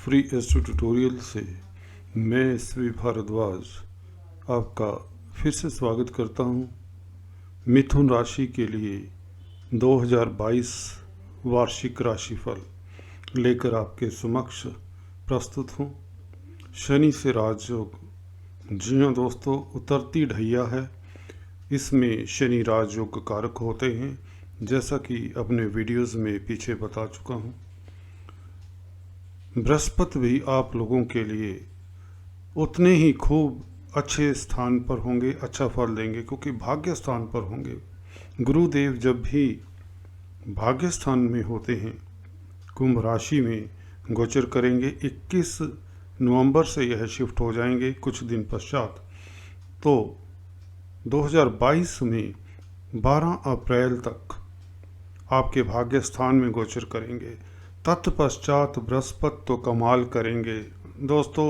Free astro tutorial से मैं श्री भारद्वाज आपका फिर से स्वागत करता हूँ। मिथुन राशि के लिए 2022 वार्षिक राशिफल लेकर आपके समक्ष प्रस्तुत हूँ। शनि से राजयोग, जी हाँ दोस्तों, उतरती ढैया है। इसमें शनि राजयोग कारक होते हैं, जैसा कि अपने वीडियोज़ में पीछे बता चुका हूँ। बृहस्पति भी आप लोगों के लिए उतने ही खूब अच्छे स्थान पर होंगे, अच्छा फल देंगे, क्योंकि भाग्य स्थान पर होंगे। गुरुदेव जब भी भाग्य स्थान में होते हैं, कुंभ राशि में गोचर करेंगे। 21 नवंबर से यह शिफ्ट हो जाएंगे कुछ दिन पश्चात। तो 2022 में 12 अप्रैल तक आपके भाग्य स्थान में गोचर करेंगे। तत्पश्चात बृहस्पति तो कमाल करेंगे दोस्तों।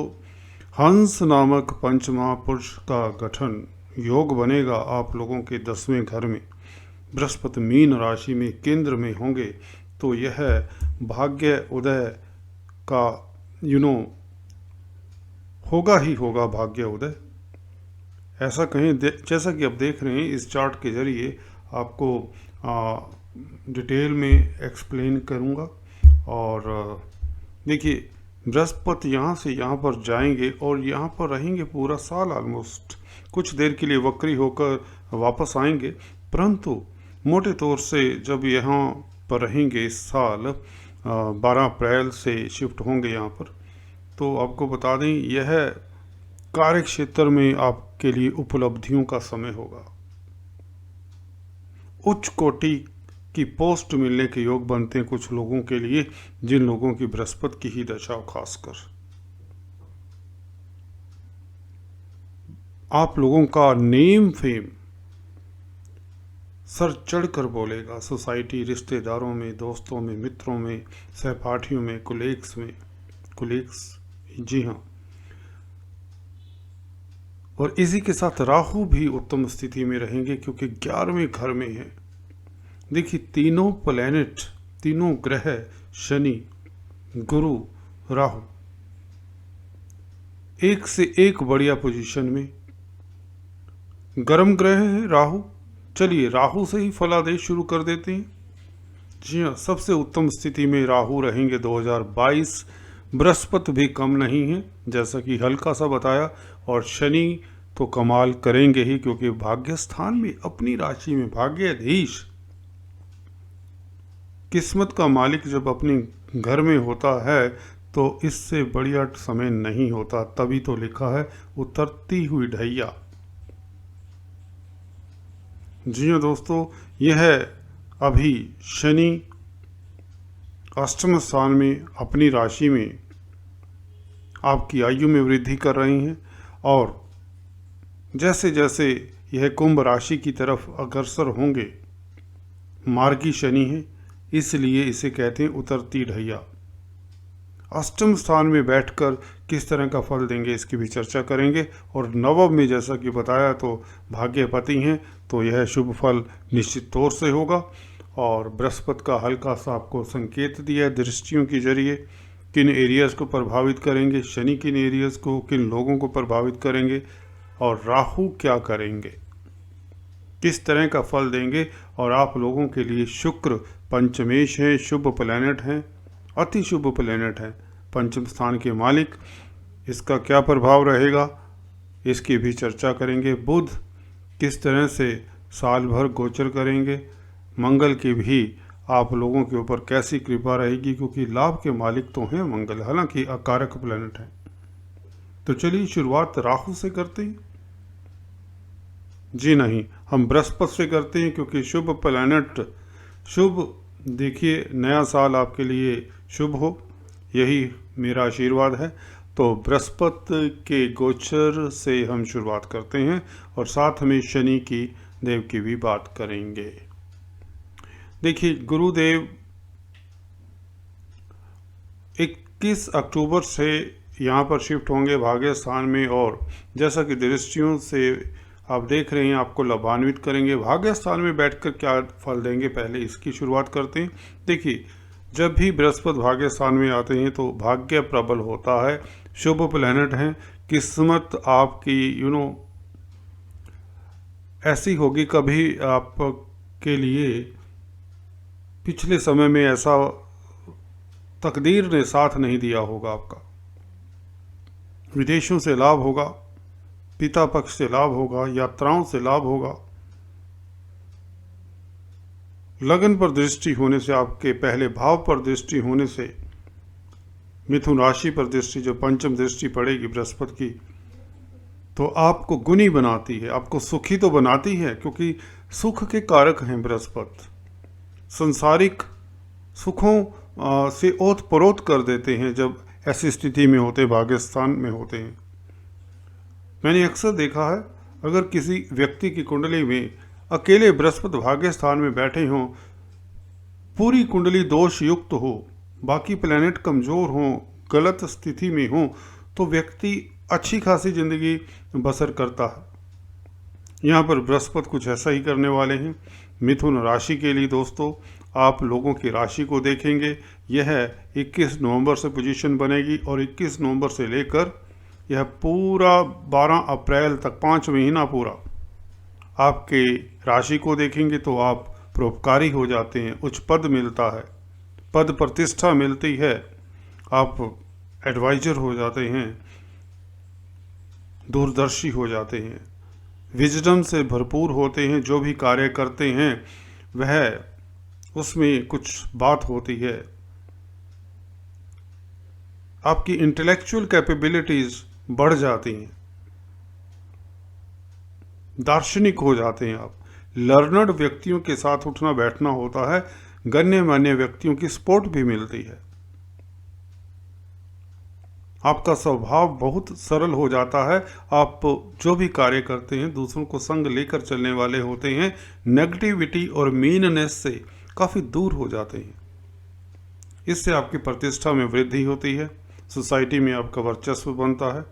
हंस नामक पंच महापुरुष का गठन योग बनेगा आप लोगों के 10वें घर में। बृहस्पति मीन राशि में केंद्र में होंगे, तो यह भाग्य उदय का होगा ही होगा भाग्य उदय। ऐसा कहीं जैसा कि आप देख रहे हैं, इस चार्ट के जरिए आपको डिटेल में एक्सप्लेन करूंगा। और देखिए, बृहस्पति यहाँ से यहाँ पर जाएंगे और यहाँ पर रहेंगे पूरा साल ऑलमोस्ट। कुछ देर के लिए वक्री होकर वापस आएंगे, परंतु मोटे तौर से जब यहाँ पर रहेंगे इस साल 12 अप्रैल से शिफ्ट होंगे यहाँ पर, तो आपको बता दें यह कार्य क्षेत्र में आपके लिए उपलब्धियों का समय होगा। उच्च कोटि की पोस्ट मिलने के योग बनते हैं कुछ लोगों के लिए, जिन लोगों की बृहस्पति की ही दशा खासकर। आप लोगों का नेम फेम सर चढ़कर बोलेगा सोसाइटी, रिश्तेदारों में, दोस्तों में, मित्रों में, सहपाठियों में, कुलीग्स, जी हाँ। और इसी के साथ राहु भी उत्तम स्थिति में रहेंगे, क्योंकि 11वें घर में है। देखिए, तीनों प्लैनेट, तीनों ग्रह, शनि, गुरु, राहु, एक से एक बढ़िया पोजीशन में। गर्म ग्रह है राहु। चलिए राहु से ही फलादेश शुरू कर देते हैं। जी हाँ, सबसे उत्तम स्थिति में राहु रहेंगे 2022। बृहस्पति भी कम नहीं है, जैसा कि हल्का सा बताया। और शनि तो कमाल करेंगे ही, क्योंकि भाग्य स्थान में, अपनी राशि में भाग्याधीश, किस्मत का मालिक जब अपने घर में होता है तो इससे बढ़िया समय नहीं होता। तभी तो लिखा है उतरती हुई ढैया। जी हाँ दोस्तों, यह अभी शनि अष्टम स्थान में अपनी राशि में आपकी आयु में वृद्धि कर रहे हैं। और जैसे जैसे यह कुंभ राशि की तरफ अग्रसर होंगे, मार्गी शनि है, इसलिए इसे कहते हैं उतरती ढैया। अष्टम स्थान में बैठकर किस तरह का फल देंगे इसकी भी चर्चा करेंगे। और नवम में जैसा कि बताया तो भाग्यपति हैं, तो यह शुभ फल निश्चित तौर से होगा। और बृहस्पति का हल्का सा आपको संकेत दिया है दृष्टियों के जरिए, किन एरियाज़ को प्रभावित करेंगे, शनि किन एरियाज़ को, किन लोगों को प्रभावित करेंगे, और राहु क्या करेंगे, किस तरह का फल देंगे। और आप लोगों के लिए शुक्र पंचमेश है, शुभ प्लैनेट हैं, अति शुभ प्लैनेट है, पंचम स्थान के मालिक। इसका क्या प्रभाव रहेगा इसकी भी चर्चा करेंगे। बुध किस तरह से साल भर गोचर करेंगे, मंगल की भी आप लोगों के ऊपर कैसी कृपा रहेगी, क्योंकि लाभ के मालिक तो हैं मंगल, हालांकि अकारक प्लैनेट है। तो चलिए शुरुआत राहु से करते हैं। जी नहीं, हम बृहस्पति से करते हैं, क्योंकि शुभ प्लैनेट शुभ। देखिए, नया साल आपके लिए शुभ हो, यही मेरा आशीर्वाद है। तो बृहस्पति के गोचर से हम शुरुआत करते हैं, और साथ में शनि की देव की भी बात करेंगे। देखिए, गुरुदेव 21 अक्टूबर से यहाँ पर शिफ्ट होंगे भाग्य स्थान में, और जैसा कि दृष्टियों से आप देख रहे हैं आपको लाभान्वित करेंगे। भाग्य स्थान में बैठकर क्या फल देंगे, पहले इसकी शुरुआत करते हैं। देखिए, जब भी बृहस्पति भाग्य स्थान में आते हैं तो भाग्य प्रबल होता है, शुभ प्लैनेट हैं। किस्मत आपकी ऐसी होगी, कभी आपके लिए पिछले समय में ऐसा तकदीर ने साथ नहीं दिया होगा आपका। विदेशों से लाभ होगा, पिता पक्ष से लाभ होगा, यात्राओं से लाभ होगा। लगन पर दृष्टि होने से, आपके पहले भाव पर दृष्टि होने से, मिथुन राशि पर दृष्टि, जो पंचम दृष्टि पड़ेगी बृहस्पति की, तो आपको गुणी बनाती है, आपको सुखी तो बनाती है, क्योंकि सुख के कारक हैं बृहस्पति। संसारिक सुखों से ओत-प्रोत कर देते हैं जब ऐसी स्थिति में होते, भाग्यस्थान में होते हैं। मैंने अक्सर देखा है, अगर किसी व्यक्ति की कुंडली में अकेले बृहस्पति भाग्य स्थान में बैठे हों, पूरी कुंडली दोष युक्त हो, बाकी प्लैनेट कमज़ोर हों, गलत स्थिति में हों, तो व्यक्ति अच्छी खासी जिंदगी बसर करता है। यहाँ पर बृहस्पति कुछ ऐसा ही करने वाले हैं। मिथुन राशि के लिए दोस्तों, आप लोगों की राशि को देखेंगे, यह 21 नवंबर से पोजीशन बनेगी और 21 नवंबर से लेकर यह पूरा 12 अप्रैल तक 5 महीना पूरा आपके राशि को देखेंगे तो आप परोपकारी हो जाते हैं, उच्च पद मिलता है, पद प्रतिष्ठा मिलती है, आप एडवाइजर हो जाते हैं, दूरदर्शी हो जाते हैं, विजडम से भरपूर होते हैं। जो भी कार्य करते हैं वह उसमें कुछ बात होती है। आपकी इंटेलेक्चुअल कैपेबिलिटीज बढ़ जाती हैं, दार्शनिक हो जाते हैं आप। लर्नड व्यक्तियों के साथ उठना बैठना होता है, गण्यमान्य व्यक्तियों की सपोर्ट भी मिलती है। आपका स्वभाव बहुत सरल हो जाता है, आप जो भी कार्य करते हैं दूसरों को संग लेकर चलने वाले होते हैं, नेगेटिविटी और मीननेस से काफ़ी दूर हो जाते हैं। इससे आपकी प्रतिष्ठा में वृद्धि होती है, सोसाइटी में आपका वर्चस्व बनता है।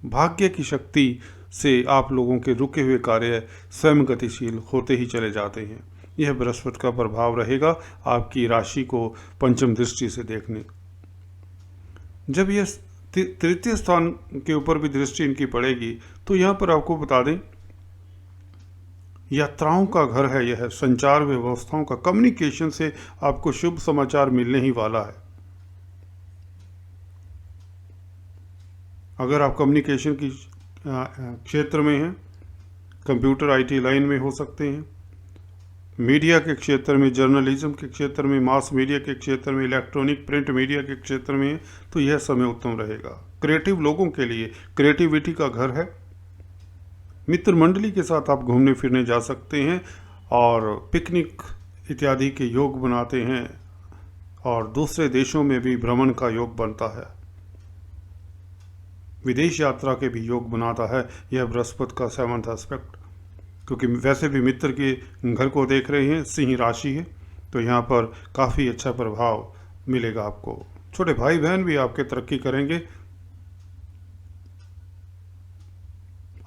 भाग्य की शक्ति से आप लोगों के रुके हुए कार्य स्वयं गतिशील होते ही चले जाते हैं। यह बृहस्पति का प्रभाव रहेगा आपकी राशि को पंचम दृष्टि से देखने। जब यह तृतीय स्थान के ऊपर भी दृष्टि इनकी पड़ेगी तो यहाँ पर आपको बता दें, यात्राओं का घर है यह, संचार व्यवस्थाओं का, कम्युनिकेशन से आपको शुभ समाचार मिलने ही वाला है। अगर आप कम्युनिकेशन की क्षेत्र में हैं, कंप्यूटर आईटी लाइन में हो सकते हैं, मीडिया के क्षेत्र में, जर्नलिज्म के क्षेत्र में, मास मीडिया के क्षेत्र में, इलेक्ट्रॉनिक प्रिंट मीडिया के क्षेत्र में, तो यह समय उत्तम रहेगा। क्रिएटिव लोगों के लिए क्रिएटिविटी का घर है। मित्र मंडली के साथ आप घूमने फिरने जा सकते हैं और पिकनिक इत्यादि के योग बनाते हैं और दूसरे देशों में भी भ्रमण का योग बनता है, विदेश यात्रा के भी योग बनाता है यह बृहस्पति का 7वां एस्पेक्ट। क्योंकि वैसे भी मित्र के घर को देख रहे हैं, सिंह राशि है, तो यहाँ पर काफ़ी अच्छा प्रभाव मिलेगा आपको। छोटे भाई बहन भी आपके तरक्की करेंगे,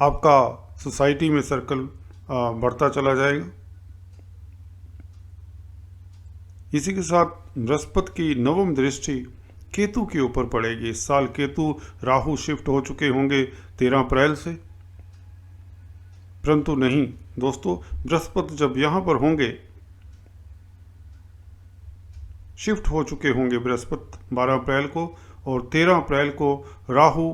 आपका सोसाइटी में सर्कल बढ़ता चला जाएगा। इसी के साथ बृहस्पति की 9वीं दृष्टि केतु के ऊपर पड़ेगी। इस साल केतु राहु शिफ्ट हो चुके होंगे 13 अप्रैल से, परंतु नहीं दोस्तों, बृहस्पति जब यहाँ पर होंगे, शिफ्ट हो चुके होंगे बृहस्पति 12 अप्रैल को, और 13 अप्रैल को राहु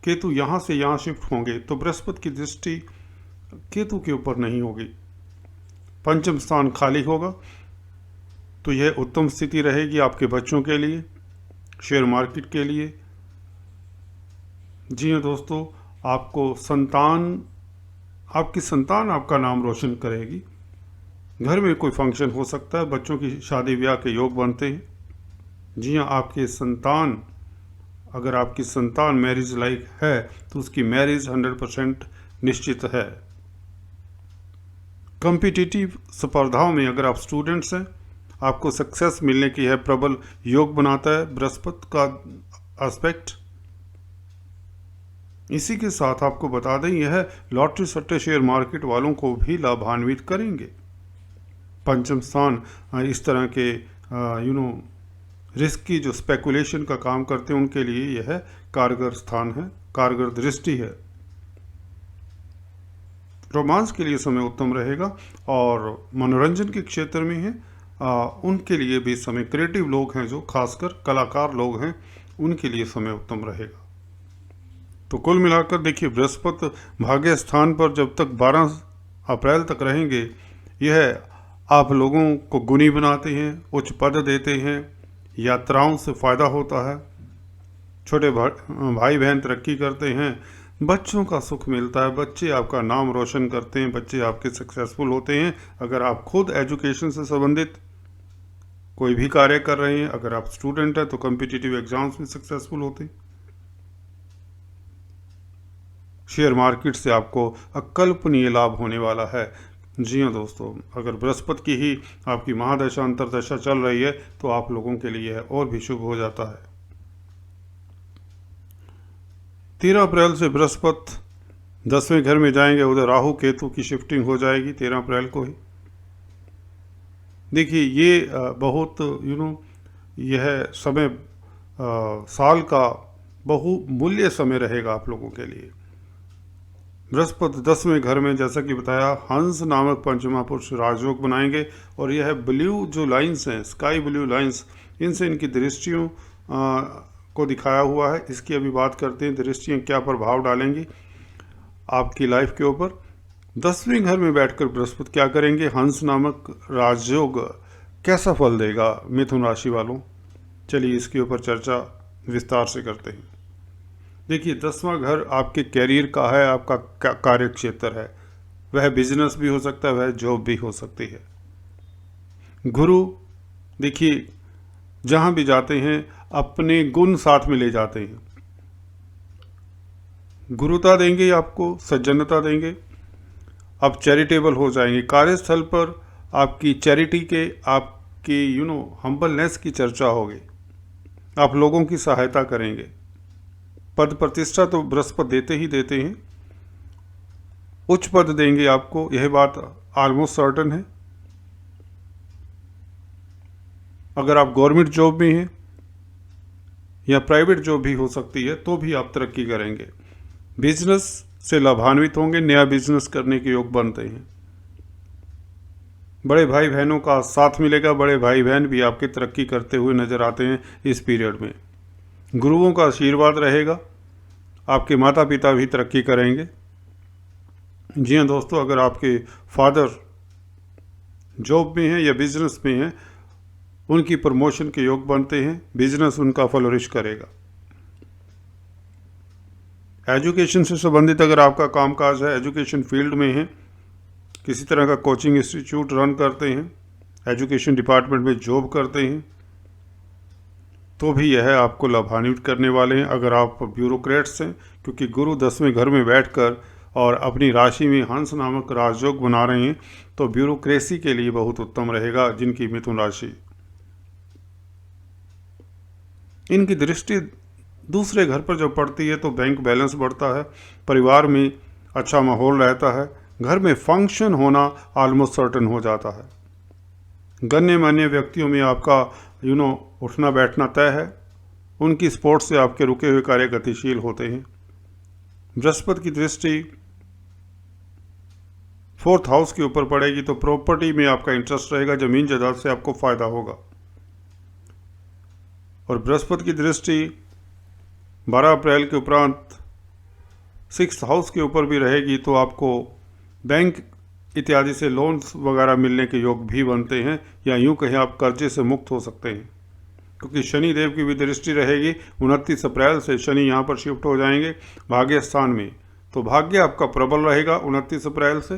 केतु यहाँ से यहाँ शिफ्ट होंगे, तो बृहस्पति की दृष्टि केतु के ऊपर नहीं होगी, पंचम स्थान खाली होगा। तो यह उत्तम स्थिति रहेगी आपके बच्चों के लिए, शेयर मार्केट के लिए। जी हाँ दोस्तों, आपकी संतान आपका नाम रोशन करेगी। घर में कोई फंक्शन हो सकता है, बच्चों की शादी ब्याह के योग बनते हैं। जी हाँ, अगर आपकी संतान मैरिज लायक है तो उसकी मैरिज 100% निश्चित है। कॉम्पिटिटिव स्पर्धाओं में अगर आप स्टूडेंट्स हैं, आपको सक्सेस मिलने की है प्रबल योग बनाता है बृहस्पति का एस्पेक्ट। इसी के साथ आपको बता दें, यह लॉटरी सट्टे शेयर मार्केट वालों को भी लाभान्वित करेंगे। पंचम स्थान इस तरह के रिस्क की जो स्पेकुलेशन का काम करते हैं उनके लिए यह कारगर स्थान है, कारगर दृष्टि है। रोमांस के लिए समय उत्तम रहेगा और मनोरंजन के क्षेत्र में है उनके लिए भी समय, क्रिएटिव लोग हैं जो खासकर कलाकार लोग हैं उनके लिए समय उत्तम रहेगा। तो कुल मिलाकर देखिए, बृहस्पति भाग्य स्थान पर जब तक 12 अप्रैल तक रहेंगे, यह आप लोगों को गुणी बनाते हैं, उच्च पद देते हैं, यात्राओं से फ़ायदा होता है, छोटे भाई बहन तरक्की करते हैं, बच्चों का सुख मिलता है, बच्चे आपका नाम रोशन करते हैं, बच्चे आपके सक्सेसफुल होते हैं। अगर आप खुद एजुकेशन से संबंधित कोई भी कार्य कर रहे हैं, अगर आप स्टूडेंट हैं तो कॉम्पिटिटिव एग्जाम्स में सक्सेसफुल होते हैं। शेयर मार्केट से आपको अकल्पनीय लाभ होने वाला है। जी हाँ दोस्तों, अगर बृहस्पति की ही आपकी महादशा अंतरदशा चल रही है तो आप लोगों के लिए है और भी शुभ हो जाता है। 13 अप्रैल से बृहस्पति 10वें घर में जाएंगे, उधर राहु केतु की शिफ्टिंग हो जाएगी 13 अप्रैल को ही। देखिए ये बहुत यह समय साल का बहुमूल्य समय रहेगा आप लोगों के लिए। बृहस्पति 10वें घर में, जैसा कि बताया, हंस नामक पंचमा पुरुष राजयोग बनाएंगे और यह ब्लू जो लाइंस हैं, स्काई ब्लू लाइंस, इनसे इनकी दृष्टियों को दिखाया हुआ है। इसकी अभी बात करते हैं, दृष्टियाँ क्या प्रभाव डालेंगी आपकी लाइफ के ऊपर। 10वें घर में बैठकर बृहस्पति क्या करेंगे, हंस नामक राजयोग कैसा फल देगा मिथुन राशि वालों, चलिए इसके ऊपर चर्चा विस्तार से करते हैं। देखिए 10वां घर आपके कैरियर का है, आपका कार्य क्षेत्र है, वह बिजनेस भी हो सकता है, वह जॉब भी हो सकती है। गुरु देखिए जहाँ भी जाते हैं अपने गुण साथ में ले जाते हैं, गुरुता देंगे आपको, सज्जनता देंगे, आप चैरिटेबल हो जाएंगे। कार्यस्थल पर आपकी चैरिटी के, आपकी हम्बलनेस की चर्चा होगी, आप लोगों की सहायता करेंगे। पद प्रतिष्ठा तो बृहस्पति देते ही देते हैं, उच्च पद देंगे आपको, यह बात ऑलमोस्ट सर्टन है। अगर आप गवर्नमेंट जॉब में हैं या प्राइवेट जॉब भी हो सकती है तो भी आप तरक्की करेंगे, बिजनेस से लाभान्वित होंगे, नया बिजनेस करने के योग बनते हैं। बड़े भाई बहनों का साथ मिलेगा, बड़े भाई बहन भी आपकी तरक्की करते हुए नजर आते हैं इस पीरियड में। गुरुओं का आशीर्वाद रहेगा, आपके माता पिता भी तरक्की करेंगे। जी हाँ दोस्तों, अगर आपके फादर जॉब में हैं या बिजनेस में हैं, उनकी प्रमोशन के योग बनते हैं, बिजनेस उनका फ्लोरिश करेगा। एजुकेशन से संबंधित अगर आपका कामकाज है, एजुकेशन फील्ड में है, किसी तरह का कोचिंग इंस्टीट्यूट रन करते हैं, एजुकेशन डिपार्टमेंट में जॉब करते हैं, तो भी यह आपको लाभान्वित करने वाले हैं। अगर आप ब्यूरोक्रेट्स हैं, क्योंकि गुरु 10वें घर में बैठकर और अपनी राशि में हंस नामक राजयोग बना रहे हैं, तो ब्यूरोक्रेसी के लिए बहुत उत्तम रहेगा। जिनकी मिथुन राशि, इनकी दृष्टि दूसरे घर पर जब पड़ती है तो बैंक बैलेंस बढ़ता है, परिवार में अच्छा माहौल रहता है, घर में फंक्शन होना ऑलमोस्ट सर्टन हो जाता है। गण्यमान्य व्यक्तियों में आपका उठना बैठना तय है, उनकी सपोर्ट से आपके रुके हुए कार्य गतिशील होते हैं। बृहस्पति की दृष्टि 4th हाउस के ऊपर पड़ेगी तो प्रॉपर्टी में आपका इंटरेस्ट रहेगा, जमीन जायदाद से आपको फायदा होगा। और बृहस्पति की दृष्टि 12 अप्रैल के उपरांत 6th हाउस के ऊपर भी रहेगी तो आपको बैंक इत्यादि से लोन्स वगैरह मिलने के योग भी बनते हैं, या यूं कहें आप कर्जे से मुक्त हो सकते हैं, क्योंकि शनि देव की भी दृष्टि रहेगी। 29 अप्रैल से शनि यहाँ पर शिफ्ट हो जाएंगे भाग्य स्थान में, तो भाग्य आपका प्रबल रहेगा 29 अप्रैल से।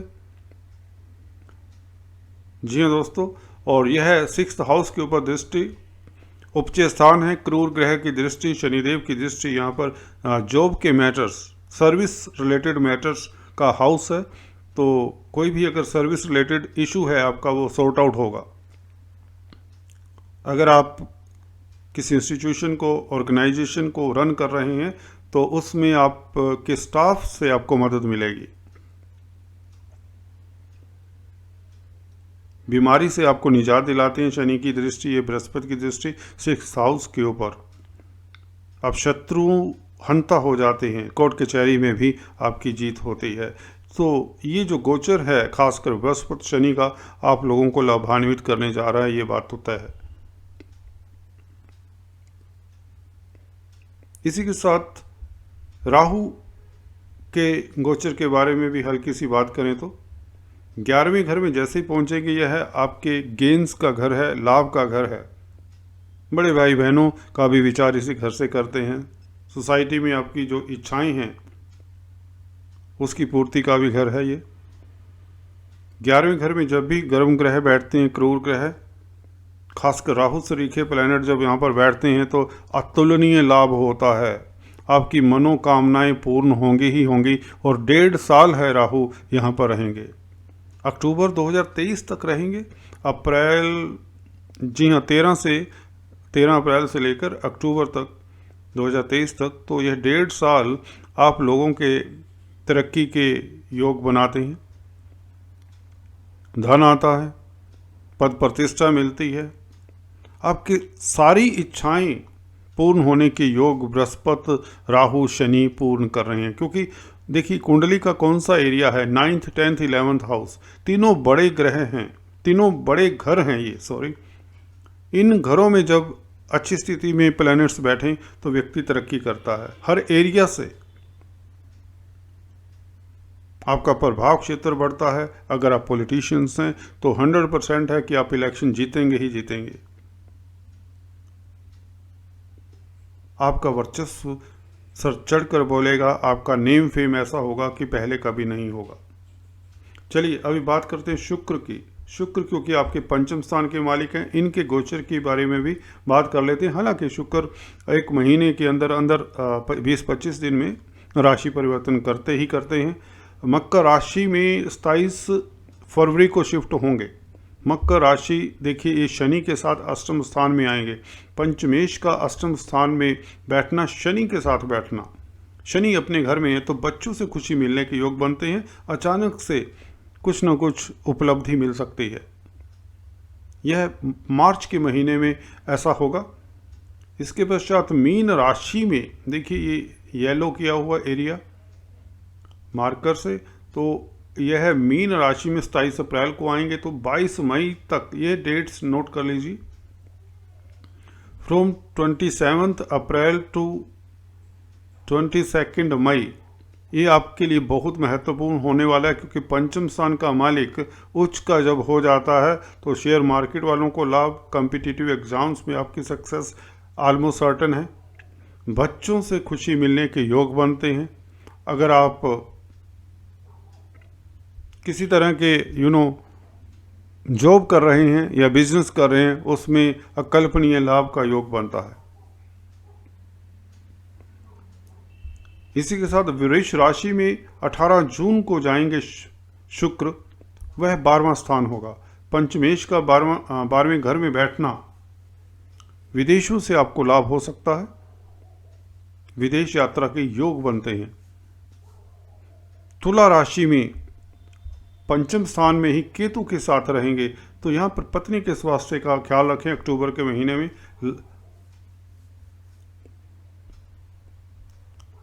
जी हाँ दोस्तों, और यह 6th हाउस के ऊपर दृष्टि उपचय स्थान है, क्रूर ग्रह की दृष्टि, शनिदेव की दृष्टि यहाँ पर जॉब के मैटर्स, सर्विस रिलेटेड मैटर्स का हाउस है, तो कोई भी अगर सर्विस रिलेटेड इशू है आपका, वो सॉर्ट आउट होगा। अगर आप किसी इंस्टीट्यूशन को, ऑर्गेनाइजेशन को रन कर रहे हैं तो उसमें आप के स्टाफ से आपको मदद मिलेगी। बीमारी से आपको निजात दिलाते हैं शनि की दृष्टि, ये बृहस्पति की दृष्टि 6th हाउस के ऊपर। अब शत्रु हंता हो जाते हैं, कोर्ट कचहरी में भी आपकी जीत होती है। तो ये जो गोचर है खासकर बृहस्पति शनि का, आप लोगों को लाभान्वित करने जा रहा है, ये बात तो तय है। इसी के साथ राहु के गोचर के बारे में भी हल्की सी बात करें तो 11वें घर में जैसे ही पहुंचेंगे, यह है आपके गेन्स का घर है, लाभ का घर है। बड़े भाई बहनों का भी विचार इसी घर से करते हैं। सोसाइटी में आपकी जो इच्छाएं हैं उसकी पूर्ति का भी घर है ये। 11वें घर में जब भी गर्म ग्रह बैठते हैं, क्रूर ग्रह, खासकर राहु सरीखे प्लैनेट जब यहाँ पर बैठते हैं तो अतुलनीय लाभ होता है। आपकी मनोकामनाएं पूर्ण होंगी ही होंगी। और 1.5 साल है राहु यहाँ पर रहेंगे, अक्टूबर 2023 तक रहेंगे। अप्रैल, जी हाँ, 13 अप्रैल से लेकर अक्टूबर तक 2023 तक। तो यह 1.5 साल आप लोगों के तरक्की के योग बनाते हैं। धन आता है, पद प्रतिष्ठा मिलती है, आपकी सारी इच्छाएं पूर्ण होने के योग बृहस्पति, राहु, शनि पूर्ण कर रहे हैं। क्योंकि देखिए कुंडली का कौन सा एरिया है, 9th, 10th, 11th हाउस, तीनों बड़े ग्रह हैं, तीनों बड़े घर हैं ये, सॉरी। इन घरों में जब अच्छी स्थिति में प्लैनेट्स बैठें तो व्यक्ति तरक्की करता है। हर एरिया से आपका प्रभाव क्षेत्र बढ़ता है। अगर आप पॉलिटिशियंस हैं तो 100% है कि आप इलेक्शन जीतेंगे ही जीतेंगे। आपका वर्चस्व सर चढ़कर बोलेगा, आपका नेम फेम ऐसा होगा कि पहले कभी नहीं होगा। चलिए अभी बात करते हैं शुक्र की। शुक्र क्योंकि आपके पंचम स्थान के मालिक हैं, इनके गोचर के बारे में भी बात कर लेते हैं। हालांकि शुक्र एक महीने के अंदर 20-25 दिन में राशि परिवर्तन करते ही करते हैं। मकर राशि में 27 फरवरी को शिफ्ट होंगे। मकर राशि देखिए ये शनि के साथ अष्टम स्थान में आएंगे। पंचमेश का अष्टम स्थान में बैठना, शनि के साथ बैठना, शनि अपने घर में है तो बच्चों से खुशी मिलने के योग बनते हैं। अचानक से कुछ न कुछ उपलब्धि मिल सकती है। यह मार्च के महीने में ऐसा होगा। इसके पश्चात मीन राशि में देखिए ये येलो किया हुआ एरिया मार्कर से, तो यह मीन राशि में 27 अप्रैल को आएंगे तो 22 मई तक, ये डेट्स नोट कर लीजिए। फ्रॉम 27 अप्रैल टू 22 मई, ये आपके लिए बहुत महत्वपूर्ण होने वाला है। क्योंकि पंचम स्थान का मालिक उच्च का जब हो जाता है तो शेयर मार्केट वालों को लाभ, कॉम्पिटिटिव एग्जाम्स में आपकी सक्सेस ऑलमोस्ट सर्टन है। बच्चों से खुशी मिलने के योग बनते हैं। अगर आप किसी तरह के जॉब कर रहे हैं या बिजनेस कर रहे हैं, उसमें अकल्पनीय लाभ का योग बनता है। इसी के साथ वृष राशि में 18 जून को जाएंगे शुक्र, वह 12वां स्थान होगा। पंचमेश का 12वें घर में बैठना, विदेशों से आपको लाभ हो सकता है। विदेश यात्रा के योग बनते हैं। तुला राशि में पंचम स्थान में ही केतु के साथ रहेंगे तो यहाँ पर पत्नी के स्वास्थ्य का ख्याल रखें। अक्टूबर के महीने में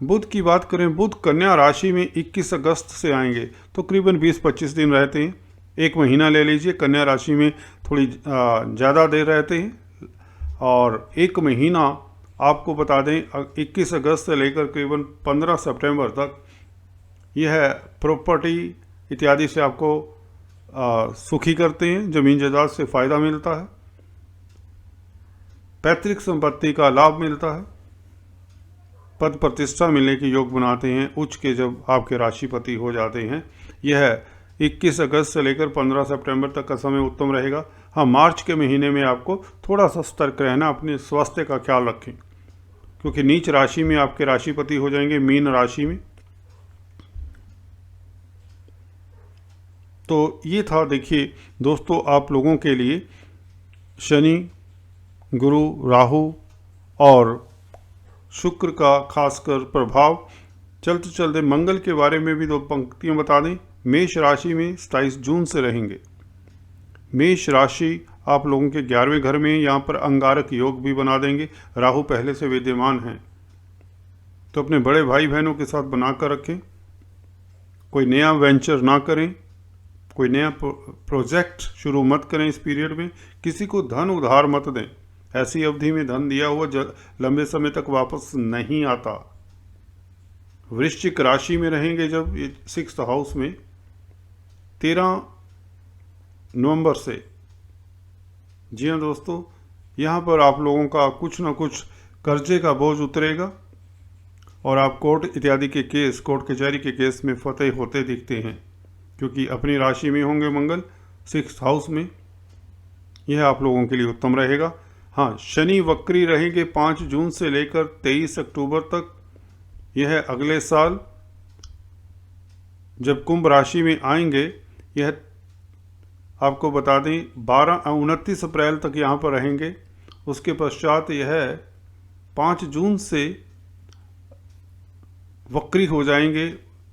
बुध की बात करें, बुध कन्या राशि में 21 अगस्त से आएंगे तो करीबन 20-25 दिन रहते हैं। एक महीना ले लीजिए, कन्या राशि में थोड़ी ज़्यादा देर रहते हैं। और एक महीना आपको बता दें 21 अगस्त से लेकर करीबन 15 सितंबर तक यह प्रॉपर्टी इत्यादि से आपको सुखी करते हैं। ज़मीन जायदाद से फ़ायदा मिलता है, पैतृक संपत्ति का लाभ मिलता है, पद प्रतिष्ठा मिलने के योग बनाते हैं। उच्च के जब आपके राशिपति हो जाते हैं, यह 21 अगस्त से लेकर 15 सितंबर तक का समय उत्तम रहेगा। हाँ, मार्च के महीने में आपको थोड़ा सा सतर्क रहना, अपने स्वास्थ्य का ख्याल रखें क्योंकि नीच राशि में आपके राशिपति हो जाएंगे, मीन राशि में। तो ये था देखिए दोस्तों आप लोगों के लिए शनि, गुरु, राहु और शुक्र का खासकर प्रभाव। चलते चलते मंगल के बारे में भी दो पंक्तियां बता दें। मेष राशि में 27 जून से रहेंगे। मेष राशि आप लोगों के 11वें घर में यहाँ पर अंगारक योग भी बना देंगे। राहु पहले से विद्यमान है, तो अपने बड़े भाई बहनों के साथ बना कर रखें। कोई नया वेंचर ना करें, कोई नया प्रोजेक्ट शुरू मत करें इस पीरियड में। किसी को धन उधार मत दें, ऐसी अवधि में धन दिया हुआ लंबे समय तक वापस नहीं आता। वृश्चिक राशि में रहेंगे जब 6th हाउस में 13 नवंबर से। जी हाँ दोस्तों, यहाँ पर आप लोगों का कुछ ना कुछ कर्जे का बोझ उतरेगा और आप कोर्ट इत्यादि के केस, कोर्ट कचहरी के केस में फतेह होते दिखते हैं, क्योंकि अपनी राशि में होंगे मंगल 6th हाउस में। यह आप लोगों के लिए उत्तम रहेगा। हाँ, शनि वक्री रहेंगे 5 जून से लेकर 23 अक्टूबर तक। यह अगले साल जब कुंभ राशि में आएंगे, यह आपको बता दें 29 अप्रैल तक यहाँ पर रहेंगे। उसके पश्चात यह 5 जून से वक्री हो जाएंगे,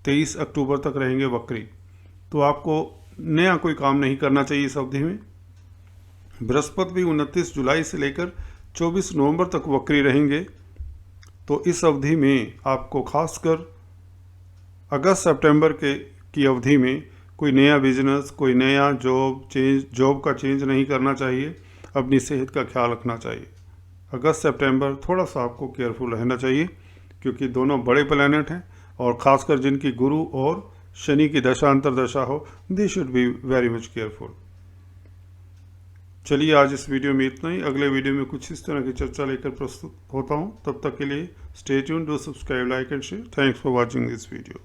23 अक्टूबर तक रहेंगे वक्री। तो आपको नया कोई काम नहीं करना चाहिए इस अवधि में। बृहस्पति भी 29 जुलाई से लेकर 24 नवंबर तक वक्री रहेंगे। तो इस अवधि में आपको खासकर अगस्त सितंबर की अवधि में कोई नया बिजनेस, कोई नया जॉब का चेंज नहीं करना चाहिए। अपनी सेहत का ख्याल रखना चाहिए। अगस्त सितंबर थोड़ा सा आपको केयरफुल रहना चाहिए, क्योंकि दोनों बड़े प्लैनेट हैं और ख़ासकर जिनकी गुरु और शनि की दशा अंतर्दशा हो, they should be very much careful. चलिए आज इस वीडियो में इतना ही। अगले वीडियो में कुछ इस तरह की चर्चा लेकर प्रस्तुत होता हूँ। तब तक के लिए stay tuned, do subscribe, like and share. Thanks for watching this video.